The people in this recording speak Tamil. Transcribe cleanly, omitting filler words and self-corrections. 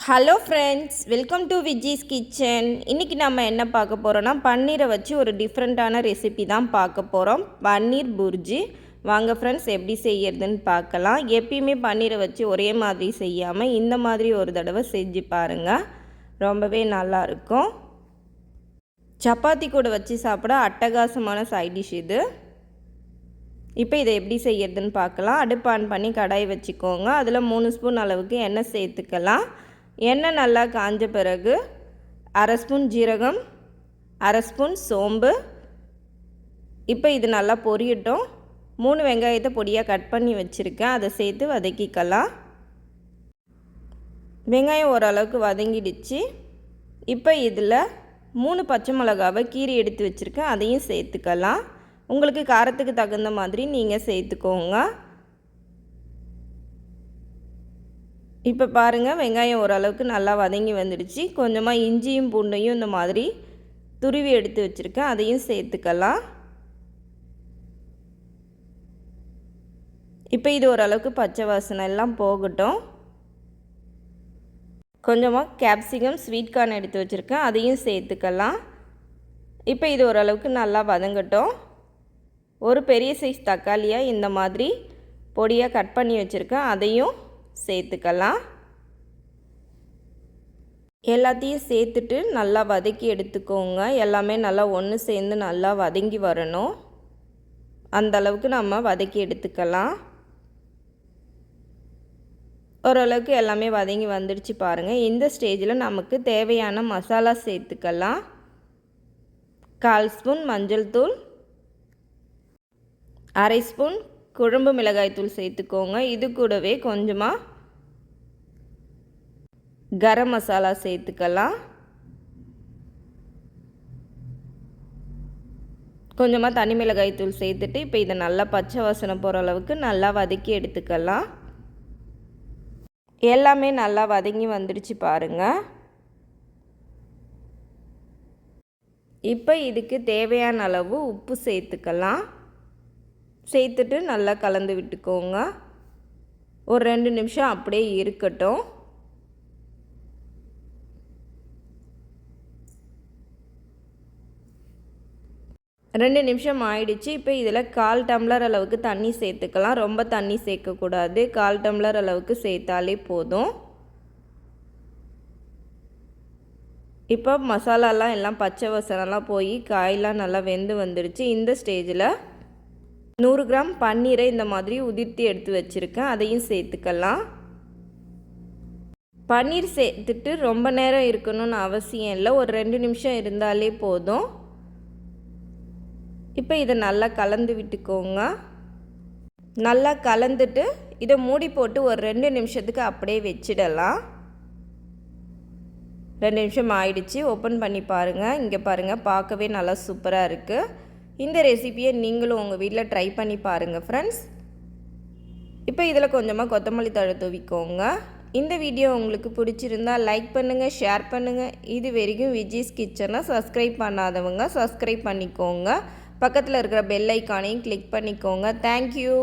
Hello friends, welcome to Viji's kitchen. இன்றைக்கி நம்ம என்ன பார்க்க போகிறோன்னா, பன்னீரை வச்சு ஒரு டிஃப்ரெண்ட்டான ரெசிபி தான் பார்க்க போகிறோம். பன்னீர் புர்ஜி. வாங்க ஃப்ரெண்ட்ஸ், எப்படி செய்யறதுன்னு பார்க்கலாம். எப்பயுமே பன்னீரை வச்சு ஒரே மாதிரி செய்யாமல் இந்த மாதிரி ஒரு தடவை செஞ்சு பாருங்கள், ரொம்பவே நல்லாயிருக்கும். சப்பாத்தி கூட வச்சு சாப்பிட அட்டகாசமான சைட் டிஷ் இது. இப்போ இதை எப்படி செய்யறதுன்னு பார்க்கலாம். அடுப்பு ஆன் பண்ணி கடாய் வச்சுக்கோங்க. அதில் 3 ஸ்பூன் அளவுக்கு எண்ணெய் சேர்த்துக்கலாம். எண்ணெய் நல்லா காஞ்ச பிறகு 1/2 ஸ்பூன் ஜீரகம், 1/2 ஸ்பூன் சோம்பு. இப்போ இது நல்லா பொரியட்டும். 3 வெங்காயத்தை பொடியாக கட் பண்ணி வச்சுருக்கேன், அதை சேர்த்து வதக்கிக்கலாம். வெங்காயம் ஓரளவுக்கு வதங்கிடுச்சு. இப்போ இதில் 3 பச்சை மிளகாவை கீரி எடுத்து வச்சுருக்கேன், அதையும் சேர்த்துக்கலாம். உங்களுக்கு காரத்துக்கு தகுந்த மாதிரி நீங்கள் சேர்த்துக்கோங்க. இப்போ பாருங்கள், வெங்காயம் ஓரளவுக்கு நல்லா வதங்கி வந்துடுச்சு. கொஞ்சமாக இஞ்சியும் பூண்டையும் இந்த மாதிரி துருவி எடுத்து வச்சுருக்கேன், அதையும் சேர்த்துக்கலாம். இப்போ இது ஓரளவுக்கு பச்சை வாசனை எல்லாம் போகட்டும். கொஞ்சமாக கேப்சிகம், ஸ்வீட் கார்ன் எடுத்து வச்சுருக்கேன், அதையும் சேர்த்துக்கலாம். இப்போ இது ஓரளவுக்கு நல்லா வதங்கட்டும். ஒரு பெரிய சைஸ் தக்காளியாக இந்த மாதிரி பொடியாக கட் பண்ணி வச்சுருக்கேன், அதையும் சேர்த்துக்கலாம். எல்லாத்தையும் சேர்த்துட்டு நல்லா வதக்கி எடுத்துக்கோங்க. எல்லாமே நல்லா ஒன்று சேர்ந்து நல்லா வதங்கி வரணும், அந்த அளவுக்கு நம்ம வதக்கி எடுத்துக்கலாம். ஓரளவுக்கு எல்லாமே வதங்கி வந்துடுச்சு பாருங்கள். இந்த ஸ்டேஜில் நமக்கு தேவையான மசாலா சேர்த்துக்கலாம். 1/4 ஸ்பூன் மஞ்சள் தூள், 1/2 ஸ்பூன் குழம்பு மிளகாய் தூள் சேர்த்துக்கோங்க. இது கூடவே கொஞ்சமாக கரம் மசாலா சேர்த்துக்கலாம். கொஞ்சமாக தனி மிளகாய் தூள் சேர்த்துட்டு இப்போ இதை நல்லா பச்சை வாசனை போகிற அளவுக்கு நல்லா வதக்கி எடுத்துக்கலாம். எல்லாமே நல்லா வதங்கி வந்துடுச்சு பாருங்கள். இப்போ இதுக்கு தேவையான அளவு உப்பு சேர்த்துக்கலாம். சேர்த்துட்டு நல்லா கலந்து விட்டுக்கோங்க. ஒரு 2 நிமிஷம் அப்படியே இருக்கட்டும். ரெண்டு நிமிஷம் ஆயிடுச்சு. இப்போ இதில் 1/4 டம்ளர் அளவுக்கு தண்ணி சேர்த்துக்கலாம். ரொம்ப தண்ணி சேர்க்கக்கூடாது, 1/4 டம்ளர் அளவுக்கு சேர்த்தாலே போதும். இப்போ மசாலாலாம் எல்லாம் பச்சை வாசனைலாம் போய் காயெலாம் நல்லா வெந்து வந்துடுச்சு. இந்த ஸ்டேஜில் 100 கிராம் பன்னீரை இந்த மாதிரி உதிர்த்தி எடுத்து வச்சுருக்கேன், அதையும் சேர்த்துக்கலாம். பன்னீர் சேர்த்துட்டு ரொம்ப நேரம் இருக்கணும்னு அவசியம் இல்லை, ஒரு 2 நிமிஷம் இருந்தாலே போதும். இப்போ இதை நல்லா கலந்து விட்டுக்கோங்க. நல்லா கலந்துட்டு இதை மூடி போட்டு ஒரு 2 நிமிஷத்துக்கு அப்படியே வச்சிடலாம். 2 நிமிஷம் ஆயிடுச்சு. ஓப்பன் பண்ணி பாருங்கள். இங்கே பாருங்கள், பார்க்கவே நல்லா சூப்பராக இருக்குது. இந்த ரெசிபியை நீங்களும் உங்கள் வீட்டில் ட்ரை பண்ணி பாருங்கள் ஃப்ரெண்ட்ஸ். இப்போ இதில் கொஞ்சமாக கொத்தமல்லி தழை தூவிக்கோங்க. இந்த வீடியோ உங்களுக்கு பிடிச்சிருந்தால் லைக் பண்ணுங்கள், ஷேர் பண்ணுங்கள். இது வரைக்கும் விஜிஸ் கிச்சனை சப்ஸ்கிரைப் பண்ணாதவங்க சப்ஸ்கிரைப் பண்ணிக்கோங்க. பக்கத்தில் இருக்கிற பெல் ஐக்கானையும் கிளிக் பண்ணிக்கோங்க. தேங்க்யூ.